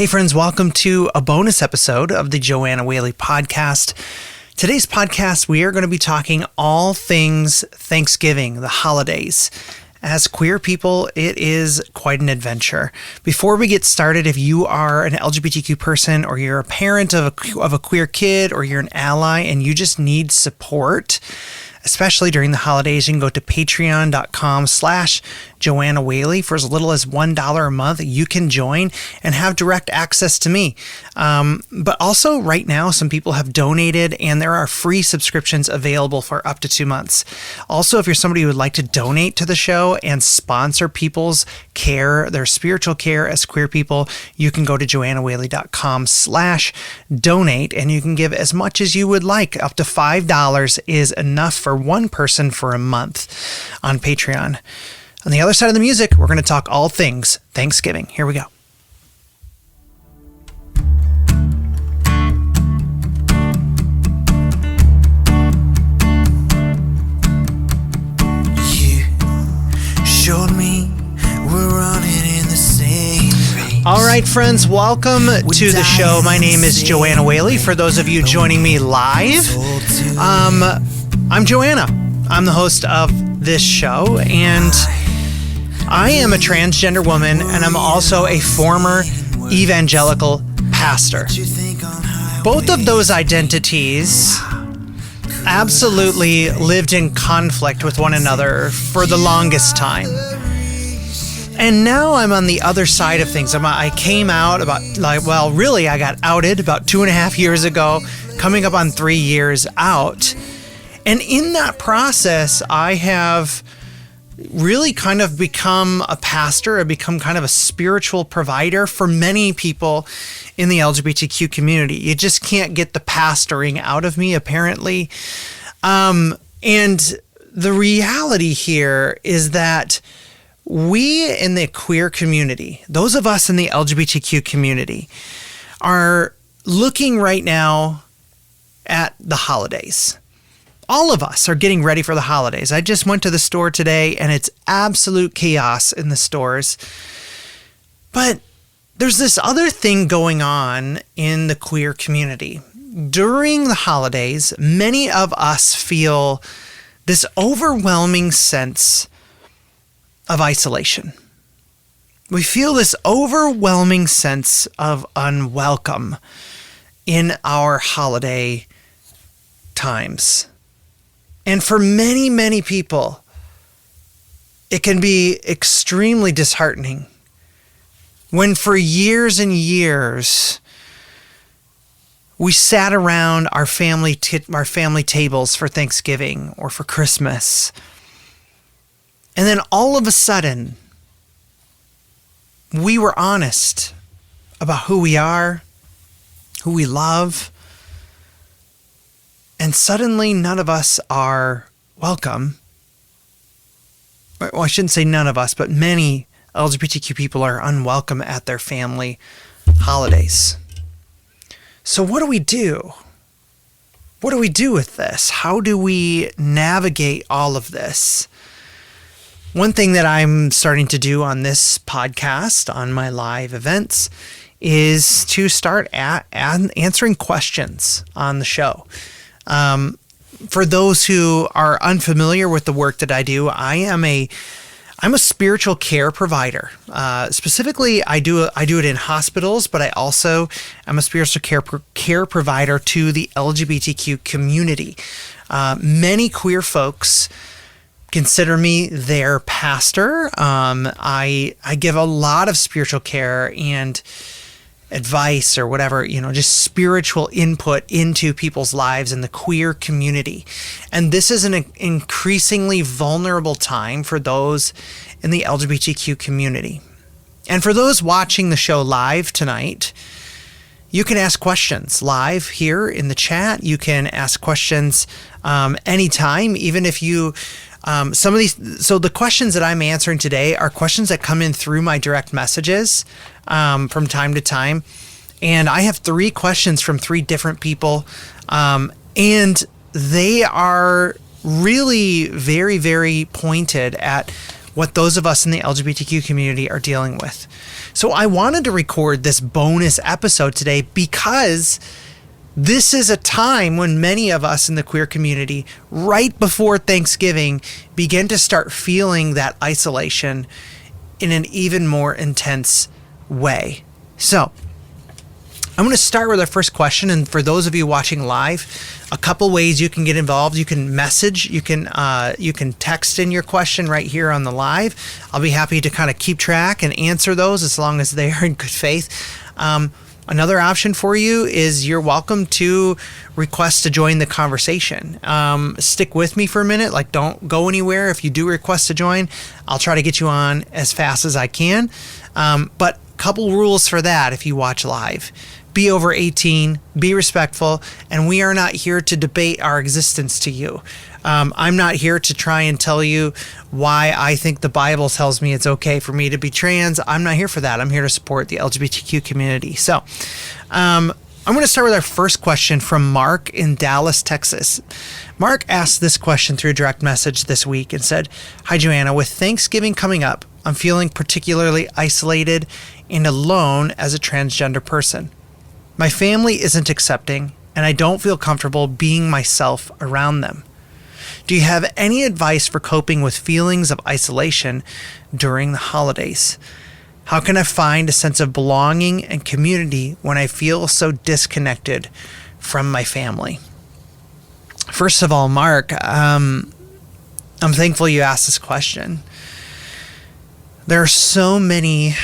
Hey friends, welcome to a bonus episode of the JOANNA WHALEY podcast. Today's podcast, we are going to be talking all things Thanksgiving, the holidays. As queer people, it is quite an adventure. Before we get started, if you are an LGBTQ person or you're a parent of a queer kid or you're an ally and you just need support, especially during the holidays, you can go to patreon.com/JOANNA WHALEY. For as little as $1 a month, you can join and have direct access to me. But also right now, some people have donated and there are free subscriptions available for up to 2 months. Also, if you're somebody who would like to donate to the show and sponsor people's care, their spiritual care as queer people, you can go to JOANNAWHALEY.com/donate and you can give as much as you would like. Up to $5 is enough for one person for a month on Patreon. On the other side of the music, we're going to talk all things Thanksgiving. Here we go. You showed me we're running in the same race. All right, friends, welcome to the show. My name is JOANNA WHALEY. For those of you joining me live, I'm JOANNA. I'm the host of this show, and I am a transgender woman, and I'm also a former evangelical pastor. Both of those identities absolutely lived in conflict with one another for the longest time. And now I'm on the other side of things. I came out I got outed about 2.5 years ago, coming up on 3 years out. And in that process, I have really kind of become a pastor. I've become kind of a spiritual provider for many people in the LGBTQ community. You just can't get the pastoring out of me, apparently. And the reality here is that we in the queer community, those of us in the LGBTQ community, are looking right now at the holidays. All of us are getting ready for the holidays. I just went to the store today and it's absolute chaos in the stores. But there's this other thing going on in the queer community. During the holidays, many of us feel this overwhelming sense of isolation. We feel this overwhelming sense of unwelcome in our holiday times. And for many, many people, it can be extremely disheartening when for years and years we sat around our family tables for Thanksgiving or for Christmas. And then all of a sudden, we were honest about who we are, who we love, and suddenly none of us are welcome. Well, I shouldn't say none of us, but many LGBTQ people are unwelcome at their family holidays. So what do we do? What do we do with this? How do we navigate all of this? One thing that I'm starting to do on this podcast, on my live events, is to start answering questions on the show. For those who are unfamiliar with the work that I do, I'm a spiritual care provider. Specifically, I do it in hospitals, but I also am a spiritual care provider to the LGBTQ community. Many queer folks consider me their pastor. I give a lot of spiritual care and advice or whatever, just spiritual input into people's lives in the queer community. And this is an increasingly vulnerable time for those in the LGBTQ community. And for those watching the show live tonight, you can ask questions live here in the chat. You can ask questions anytime, even if you some of these. So the questions that I'm answering today are questions that come in through my direct messages from time to time. And I have 3 questions from 3 different people. And they are really very, very pointed at what those of us in the LGBTQ community are dealing with. So I wanted to record this bonus episode today because this is a time when many of us in the queer community, right before Thanksgiving, begin to start feeling that isolation in an even more intense way. So I'm going to start with our first question. And for those of you watching live, a couple ways you can get involved. You can message, you can text in your question right here on the live. I'll be happy to kind of keep track and answer those as long as they are in good faith. Another option for you is you're welcome to request to join the conversation. Stick with me for a minute. Like, don't go anywhere. If you do request to join, I'll try to get you on as fast as I can. But couple rules for that if you watch live. Be over 18, be respectful, and we are not here to debate our existence to you. I'm not here to try and tell you why I think the Bible tells me it's okay for me to be trans. I'm not here for that. I'm here to support the LGBTQ community. So I'm going to start with our first question from Mark in Dallas, Texas. Mark asked this question through a direct message this week and said, "Hi, Joanna. With Thanksgiving coming up, I'm feeling particularly isolated and alone as a transgender person. My family isn't accepting, and I don't feel comfortable being myself around them. Do you have any advice for coping with feelings of isolation during the holidays? How can I find a sense of belonging and community when I feel so disconnected from my family?" First of all, Mark, I'm thankful you asked this question. There's so many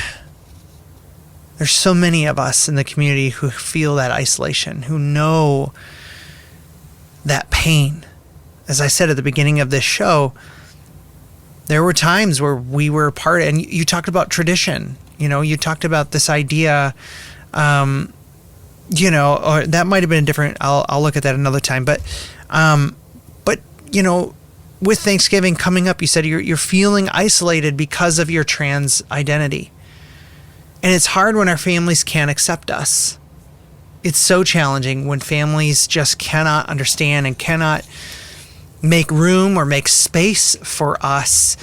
of us in the community who feel that isolation, who know that pain. As I said at the beginning of this show, there were times where we were part, and you talked about tradition. You talked about this idea, or that might have been different. I'll look at that another time. But with Thanksgiving coming up, you said you're feeling isolated because of your trans identity. And it's hard when our families can't accept us. It's so challenging when families just cannot understand and cannot make room or make space for us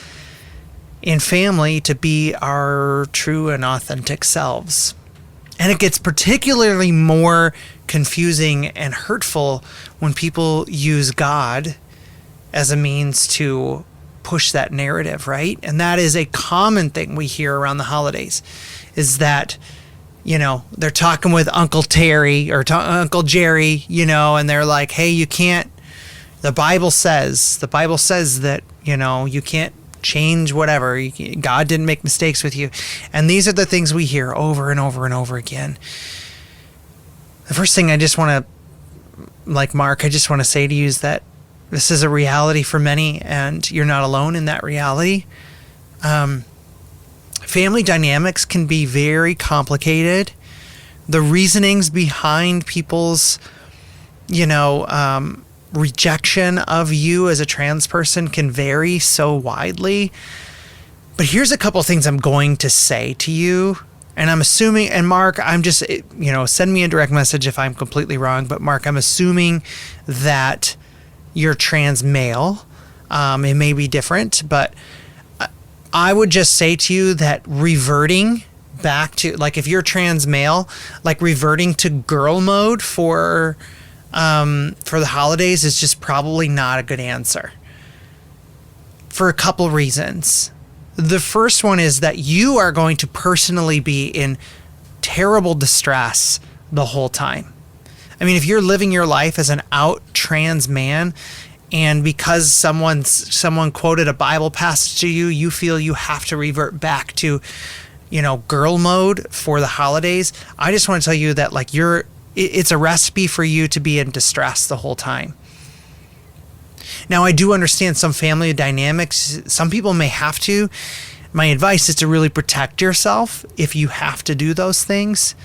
in family to be our true and authentic selves. And it gets particularly more confusing and hurtful when people use God as a means to push that narrative, right? And that is a common thing we hear around the holidays, is that, they're talking with Uncle Terry or Uncle Jerry, and they're like, hey, you can't, the Bible says that, you can't change whatever. God didn't make mistakes with you. And these are the things we hear over and over and over again. The first thing I just want to say to you is that this is a reality for many, and you're not alone in that reality. Family dynamics can be very complicated. The reasonings behind people's, rejection of you as a trans person can vary so widely. But here's a couple things I'm going to say to you. And I'm assuming, and Mark, I'm just, send me a direct message if I'm completely wrong. But Mark, I'm assuming that you're trans male. It may be different, but I would just say to you that reverting back to, like, if you're trans male, like reverting to girl mode for the holidays is just probably not a good answer for a couple reasons. The first one is that you are going to personally be in terrible distress the whole time. I mean, if you're living your life as an out trans man, and because someone quoted a Bible passage to you, you feel you have to revert back to, girl mode for the holidays. I just want to tell you that, like, it's a recipe for you to be in distress the whole time. Now, I do understand some family dynamics. Some people may have to. My advice is to really protect yourself if you have to do those things.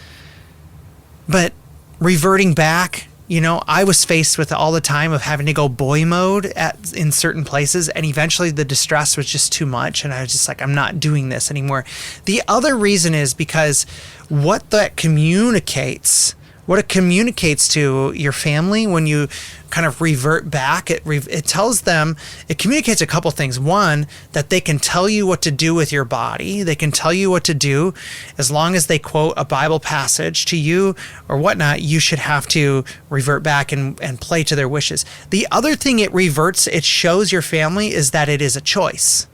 But reverting back, I was faced with all the time of having to go boy mode in certain places, and eventually the distress was just too much, and I was just like, I'm not doing this anymore. The other reason is because what that communicates What it communicates to your family when you kind of revert back, it tells them, it communicates a couple things. One, that they can tell you what to do with your body. They can tell you what to do as long as they quote a Bible passage to you or whatnot. You should have to revert back and play to their wishes. The other thing it shows your family is that it is a choice.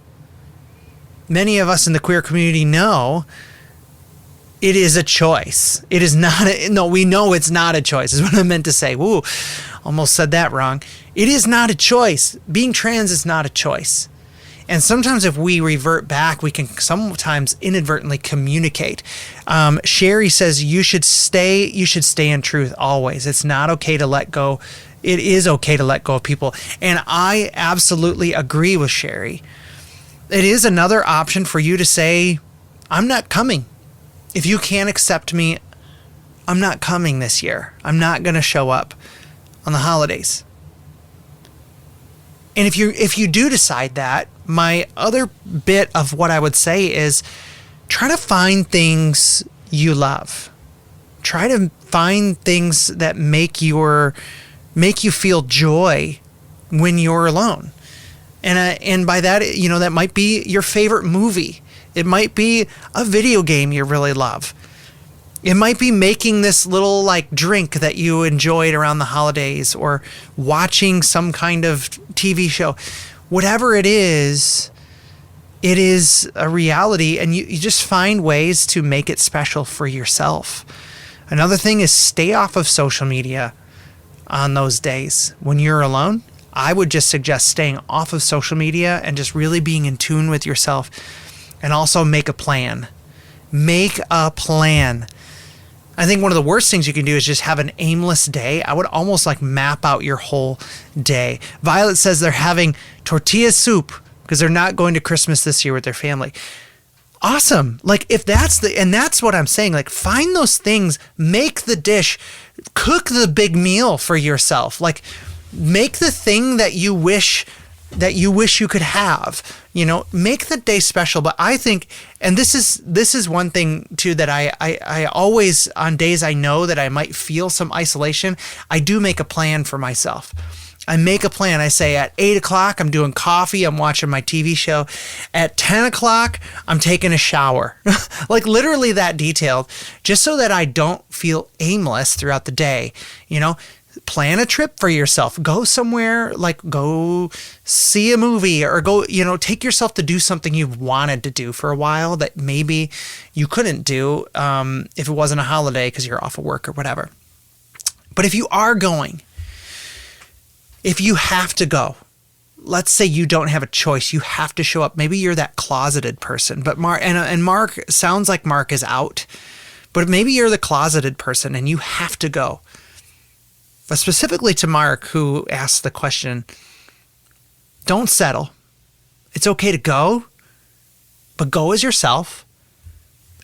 Many of us in the queer community know it is a choice. It is not we know it's not a choice, is what I meant to say. Woo, almost said that wrong. It is not a choice. Being trans is not a choice. And sometimes if we revert back, we can sometimes inadvertently communicate. Sherry says you should stay in truth always. It's not okay to let go. It is okay to let go of people. And I absolutely agree with Sherry. It is another option for you to say, I'm not coming. If you can't accept me, I'm not coming this year. I'm not going to show up on the holidays. And if you do decide that, my other bit of what I would say is try to find things you love. Try to find things that make you feel joy when you're alone. And by that, that might be your favorite movie. It might be a video game you really love. It might be making this little drink that you enjoyed around the holidays, or watching some kind of TV show. Whatever it is a reality, and you just find ways to make it special for yourself. Another thing is stay off of social media on those days when you're alone. I would just suggest staying off of social media and just really being in tune with yourself. And also make a plan. Make a plan. I think one of the worst things you can do is just have an aimless day. I would almost map out your whole day. Violet says they're having tortilla soup because they're not going to Christmas this year with their family. Awesome. If that's what I'm saying, find those things, make the dish, cook the big meal for yourself. Make the thing that you wish you could have. Make the day special. But I think, and this is one thing too that I always, on days I know that I might feel some isolation, I do make a plan for myself. I make a plan. I say at 8 o'clock, I'm doing coffee, I'm watching my TV show. At 10 o'clock, I'm taking a shower. Literally that detailed, just so that I don't feel aimless throughout the day. Plan a trip for yourself. Go somewhere, go see a movie, or go, take yourself to do something you've wanted to do for a while that maybe you couldn't do if it wasn't a holiday because you're off of work or whatever. But if you are going, if you have to go, let's say you don't have a choice, you have to show up. Maybe you're that closeted person, but Mark sounds like Mark is out, but maybe you're the closeted person and you have to go. But specifically to Mark, who asked the question, don't settle. It's okay to go, but go as yourself,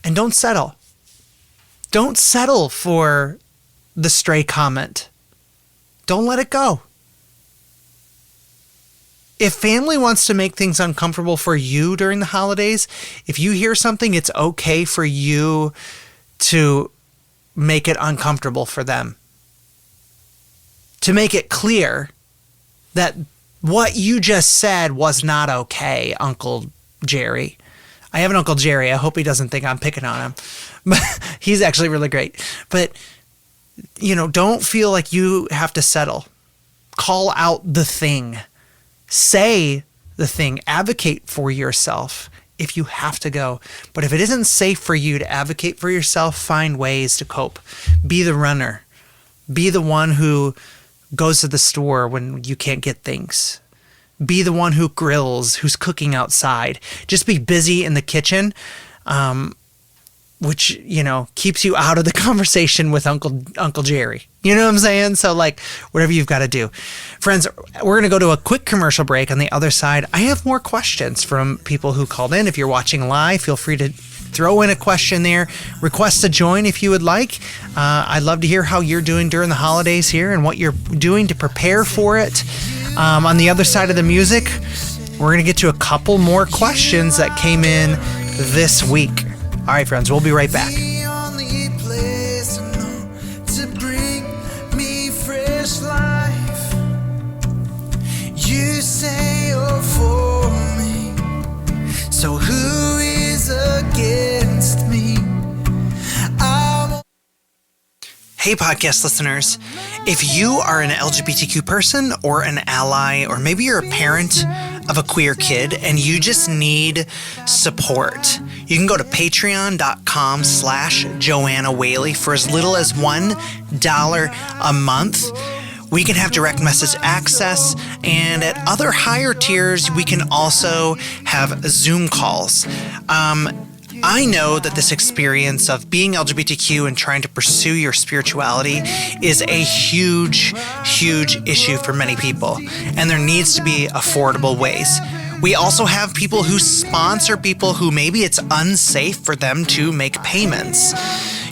and don't settle. Don't settle for the stray comment. Don't let it go. If family wants to make things uncomfortable for you during the holidays, if you hear something, it's okay for you to make it uncomfortable for them. To make it clear that what you just said was not okay, Uncle Jerry. I have an Uncle Jerry. I hope he doesn't think I'm picking on him. But he's actually really great. But, don't feel like you have to settle. Call out the thing. Say the thing. Advocate for yourself if you have to go. But if it isn't safe for you to advocate for yourself, find ways to cope. Be the runner. Be the one who goes to the store when you can't get things. Be the one who grills, who's cooking outside. Just be busy in the kitchen, which, keeps you out of the conversation with Uncle Jerry. You know what I'm saying? So whatever you've got to do. Friends, we're going to go to a quick commercial break. On the other side, I have more questions from people who called in. If you're watching live, feel free to throw in a question there. Request to join if you would like. I'd love to hear how you're doing during the holidays here and what you're doing to prepare for it. On the other side of the music, we're going to get to a couple more questions that came in this week. All right, friends, we'll be right back. The only place I know to breathe. Hey, podcast listeners. If you are an LGBTQ person or an ally, or maybe you're a parent of a queer kid and you just need support, you can go to patreon.com/Joanna Whaley for as little as $1 a month. We can have direct message access, and at other higher tiers, we can also have Zoom calls. I know that this experience of being LGBTQ and trying to pursue your spirituality is a huge, huge issue for many people, and there needs to be affordable ways. We also have people who sponsor people who maybe it's unsafe for them to make payments.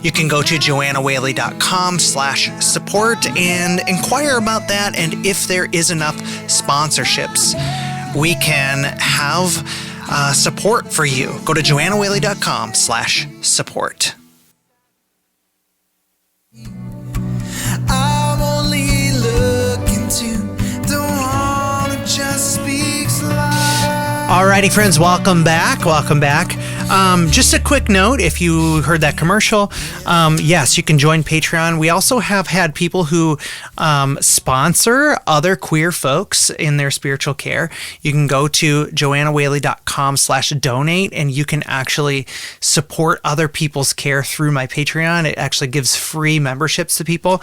You can go to JOANNAWHALEY.com/support and inquire about that, and if there is enough sponsorships, we can have support for you. Go to JOANNAWHALEY.com/support. I'm only looking to the one who just speaks life. Alrighty, friends, welcome back. Welcome back. Just a quick note, if you heard that commercial, yes, you can join Patreon. We also have had people who sponsor other queer folks in their spiritual care. You can go to JOANNAWHALEY.com/donate, and you can actually support other people's care through my Patreon. It actually gives free memberships to people.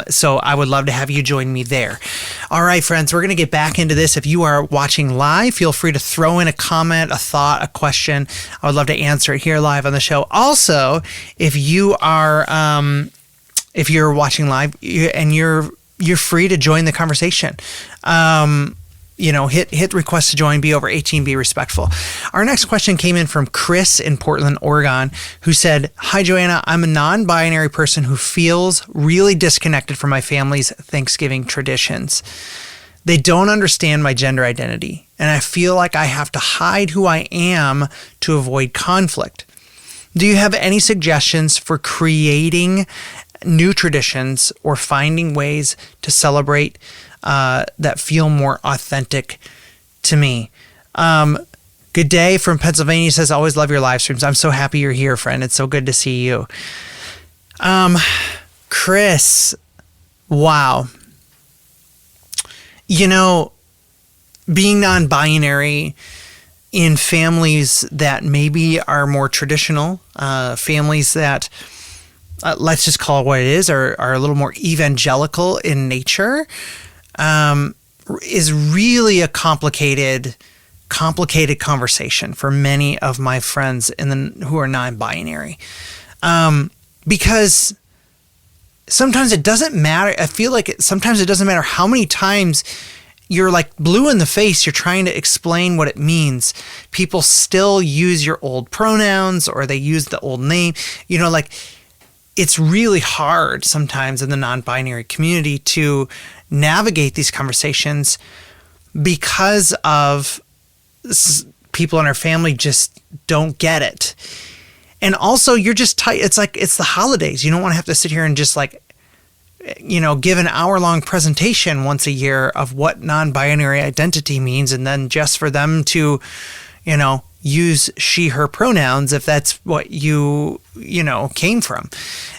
So I would love to have you join me there. All right, friends, we're going to get back into this. If you are watching live, feel free to throw in a comment, a thought, a question. I would love to answer it here live on the show. Also, if you are, if you're watching live and you're free to join the conversation, hit request to join, be over 18, be respectful. Our next question came in from Chris in Portland, Oregon, who said, "Hi, Joanna. I'm a non-binary person who feels really disconnected from my family's Thanksgiving traditions. They don't understand my gender identity, and I feel like I have to hide who I am to avoid conflict. Do you have any suggestions for creating new traditions or finding ways to celebrate that feel more authentic to me?" Good day from Pennsylvania says, "Always love your live streams. I'm so happy you're here, friend. It's so good to see you." Chris, wow. Being non-binary in families that maybe are more traditional, families that, let's just call it what it is, are a little more evangelical in nature, is really a complicated conversation for many of my friends who are non-binary. Because sometimes it doesn't matter. I feel like sometimes it doesn't matter how many times you're like blue in the face, you're trying to explain what it means. People still use your old pronouns, or they use the old name. It's really hard sometimes in the non-binary community to navigate these conversations because of people in our family just don't get it. And also, you're just tight. It's like, it's the holidays. You don't want to have to sit here and just give an hour-long presentation once a year of what non-binary identity means, and then just for them to, use she, her pronouns if that's what you came from.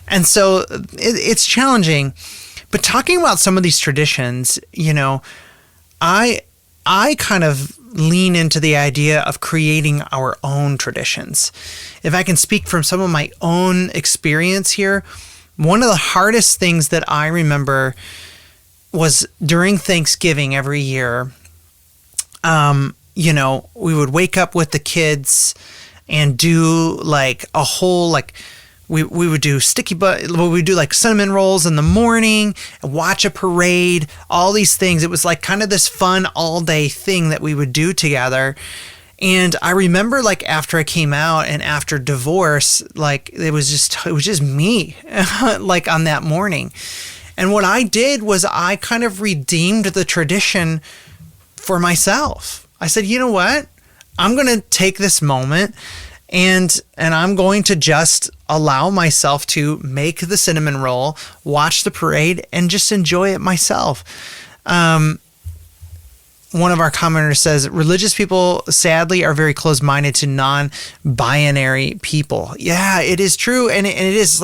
And so it's challenging. But talking about some of these traditions, I kind of lean into the idea of creating our own traditions. If I can speak from some of my own experience here, one of the hardest things that I remember was during Thanksgiving every year. We would wake up with the kids and do like a whole, we would do we would do like cinnamon rolls in the morning, watch a parade, all these things. It was like kind of this fun all day thing that we would do together. And I remember after I came out and after divorce, it was just me on that morning. And what I did was I kind of redeemed the tradition for myself. I said, you know what? I'm going to take this moment and I'm going to just allow myself to make the cinnamon roll, watch the parade, and just enjoy it myself. One of our commenters says, religious people sadly are very close-minded to non-binary people. Yeah, it is true. And it is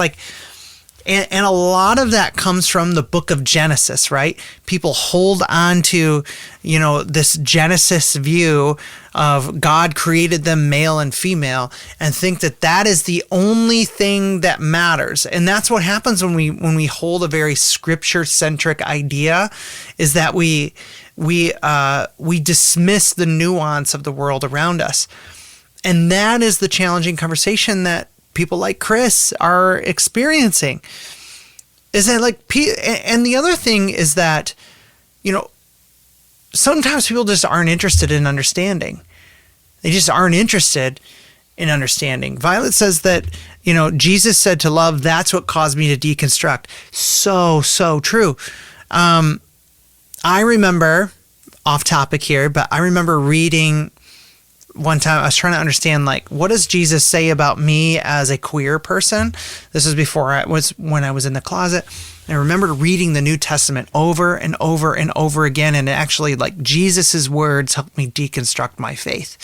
And a lot of that comes from the book of Genesis, right? People hold on to, this Genesis view of God created them male and female and think that that is the only thing that matters. And that's what happens when we hold a very scripture-centric idea, is that we dismiss the nuance of the world around us. And that is the challenging conversation that people like Chris are experiencing. Is that and the other thing is that, sometimes people just aren't interested in understanding. They just aren't interested in understanding. Violet says that, Jesus said to love, that's what caused me to deconstruct. So true. I remember, off topic here, but I remember reading one time, I was trying to understand, what does Jesus say about me as a queer person? This was when I was in the closet. And I remember reading the New Testament over and over and over again. And actually, Jesus's words helped me deconstruct my faith.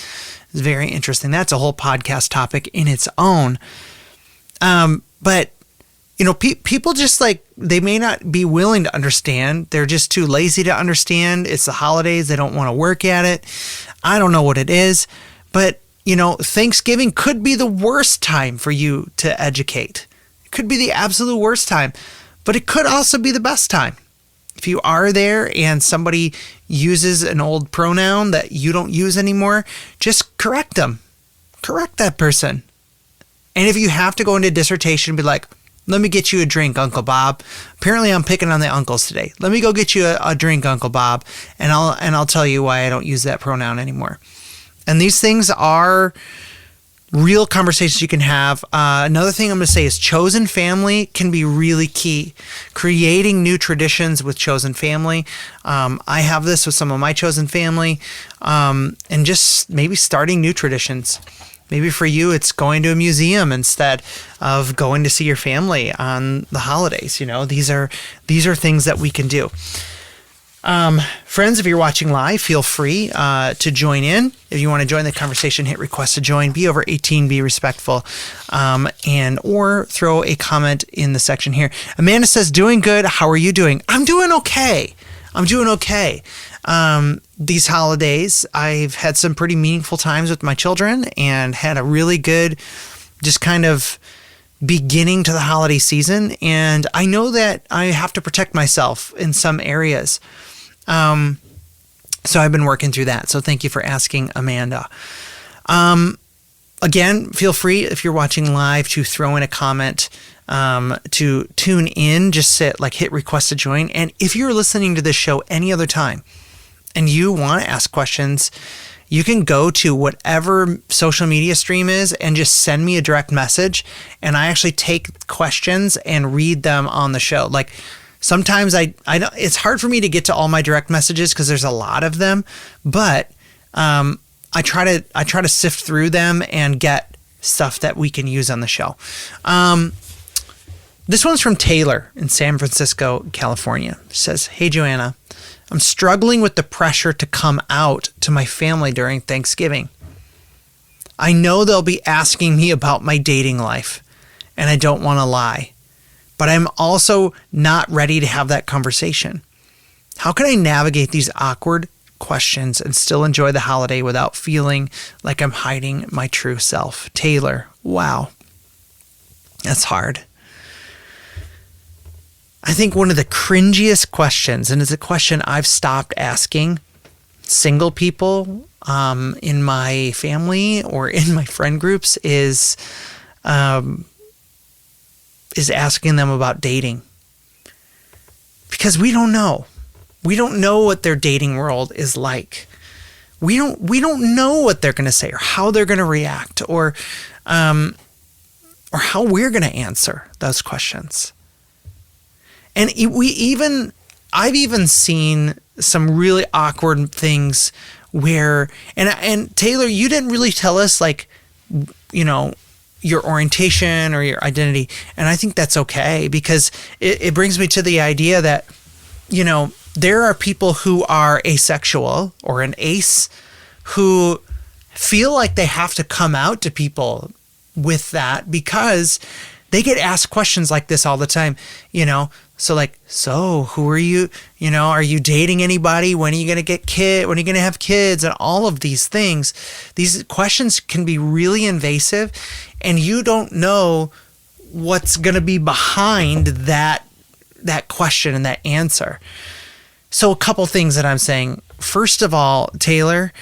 It's very interesting. That's a whole podcast topic in its own. But people just they may not be willing to understand. They're just too lazy to understand. It's the holidays. They don't want to work at it. I don't know what it is, but Thanksgiving could be the worst time for you to educate. It could be the absolute worst time, but it could also be the best time. If you are there and somebody uses an old pronoun that you don't use anymore, just correct them. Correct that person. And if you have to go into dissertation, be like, let me get you a drink, Uncle Bob. Apparently I'm picking on the uncles today. Let me go get you a drink, Uncle Bob, and I'll tell you why I don't use that pronoun anymore. And these things are real conversations you can have. Another thing I'm going to say is chosen family can be really key. Creating new traditions with chosen family. I have this with some of my chosen family, and just maybe starting new traditions. Maybe for you, it's going to a museum instead of going to see your family on the holidays. These are things that we can do. Friends, if you're watching live, feel free to join in. If you want to join the conversation, hit request to join. Be over 18, be respectful, or throw a comment in the section here. Amanda says, doing good. How are you doing? I'm doing okay. These holidays, I've had some pretty meaningful times with my children and had a really good, just kind of beginning to the holiday season. And I know that I have to protect myself in some areas. So I've been working through that. So thank you for asking, Amanda. Again, feel free, if you're watching live, to throw in a comment, to tune in, just hit request to join. And if you're listening to this show any other time and you want to ask questions, you can go to whatever social media stream is and just send me a direct message. And I actually take questions and read them on the show. Sometimes I know it's hard for me to get to all my direct messages because there's a lot of them, but I try to sift through them and get stuff that we can use on the show. This one's from Taylor in San Francisco, California. It says, "Hey, Joanna, I'm struggling with the pressure to come out to my family during Thanksgiving. I know they'll be asking me about my dating life, and I don't want to lie, but I'm also not ready to have that conversation. How can I navigate these awkward questions and still enjoy the holiday without feeling like I'm hiding my true self?" Taylor, wow. That's hard. I think one of the cringiest questions, and it's a question I've stopped asking single people in my family or in my friend groups, is asking them about dating. Because we don't know. We don't know what their dating world is like. We don't know what they're going to say or how they're going to react or how we're going to answer those questions. And I've even seen some really awkward things where, and Taylor, you didn't really tell us your orientation or your identity. And I think that's okay, because it brings me to the idea that, there are people who are asexual or an ace who feel like they have to come out to people with that because They get asked questions like this all the time, So who are you? Are you dating anybody? When are you going to when are you going to have kids? And all of these things. These questions can be really invasive, and you don't know what's going to be behind that question and that answer. So a couple things that I'm saying. First of all, Taylor,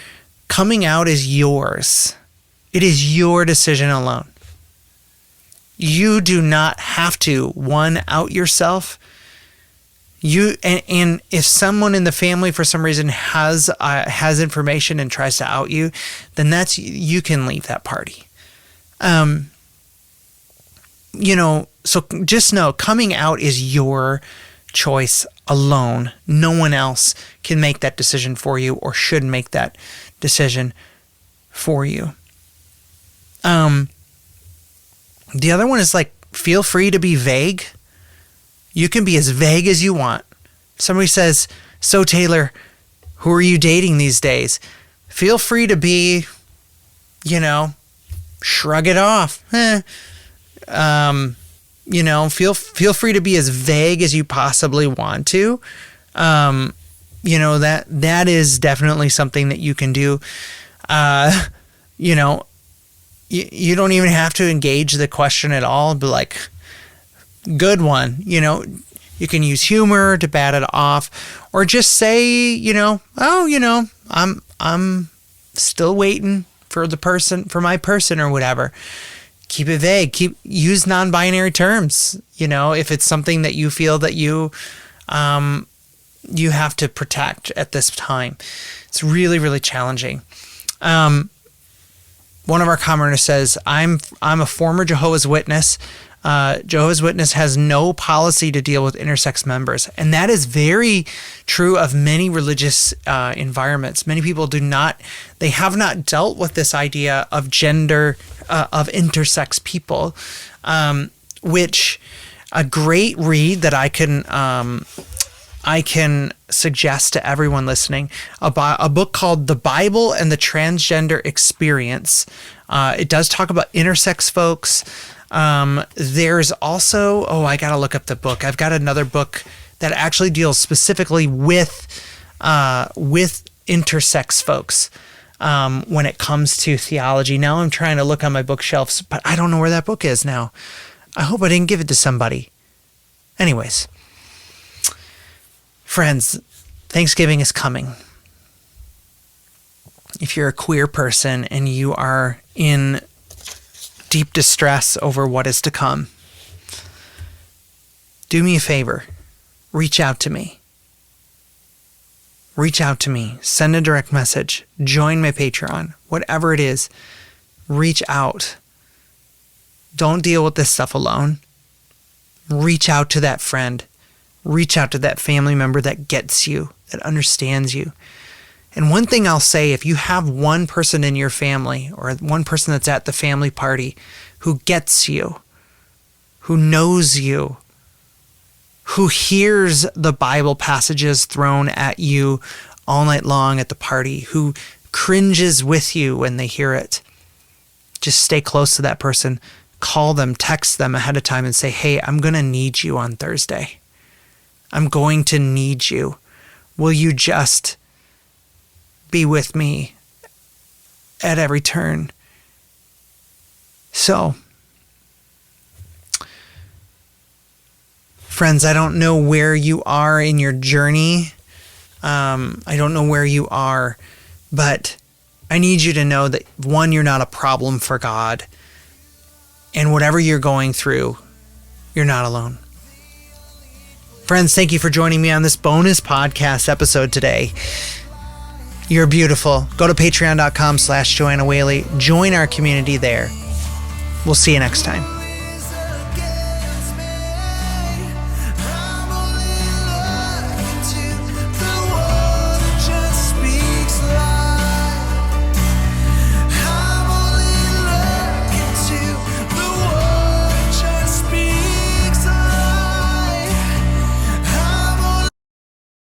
coming out is yours. It is your decision alone. You do not have to, out yourself. And if someone in the family for some reason has information and tries to out you, then you can leave that party. So just know coming out is your choice alone. No one else can make that decision for you or should make that decision for you. The other one is feel free to be vague. You can be as vague as you want. Somebody says, so Taylor, who are you dating these days? Feel free to be, shrug it off. Feel free to be as vague as you possibly want to. That is definitely something that you can do. You don't even have to engage the question at all, but good one. You can use humor to bat it off, or just say, I'm still waiting for my person or whatever. Keep it vague. Use non-binary terms. If it's something that you feel that you have to protect at this time. It's really, really challenging. One of our commenters says, I'm a former Jehovah's Witness. Jehovah's Witness has no policy to deal with intersex members. And that is very true of many religious environments. Many people they have not dealt with this idea of gender, of intersex people, which a great read that I can suggest to everyone listening about a book called The Bible and the Transgender Experience. It does talk about intersex folks. There's also, I got to look up the book. I've got another book that actually deals specifically with intersex folks when it comes to theology. Now I'm trying to look on my bookshelves, but I don't know where that book is now. I hope I didn't give it to somebody. Anyways. Friends, Thanksgiving is coming. If you're a queer person and you are in deep distress over what is to come, do me a favor. Reach out to me. Send a direct message. Join my Patreon. Whatever it is, reach out. Don't deal with this stuff alone. Reach out to that friend. Reach out to that family member that gets you, that understands you. And one thing I'll say, if you have one person in your family or one person that's at the family party who gets you, who knows you, who hears the Bible passages thrown at you all night long at the party, who cringes with you when they hear it, just stay close to that person. Call them, text them ahead of time and say, hey, I'm going to need you on Thursday. I'm going to need you. Will you just be with me at every turn? So, friends, I don't know where you are in your journey. I don't know where you are, but I need you to know that, one, you're not a problem for God. And whatever you're going through, you're not alone. Friends, thank you for joining me on this bonus podcast episode today. You're beautiful. Go to patreon.com/JOANNA WHALEY. Join our community there. We'll see you next time.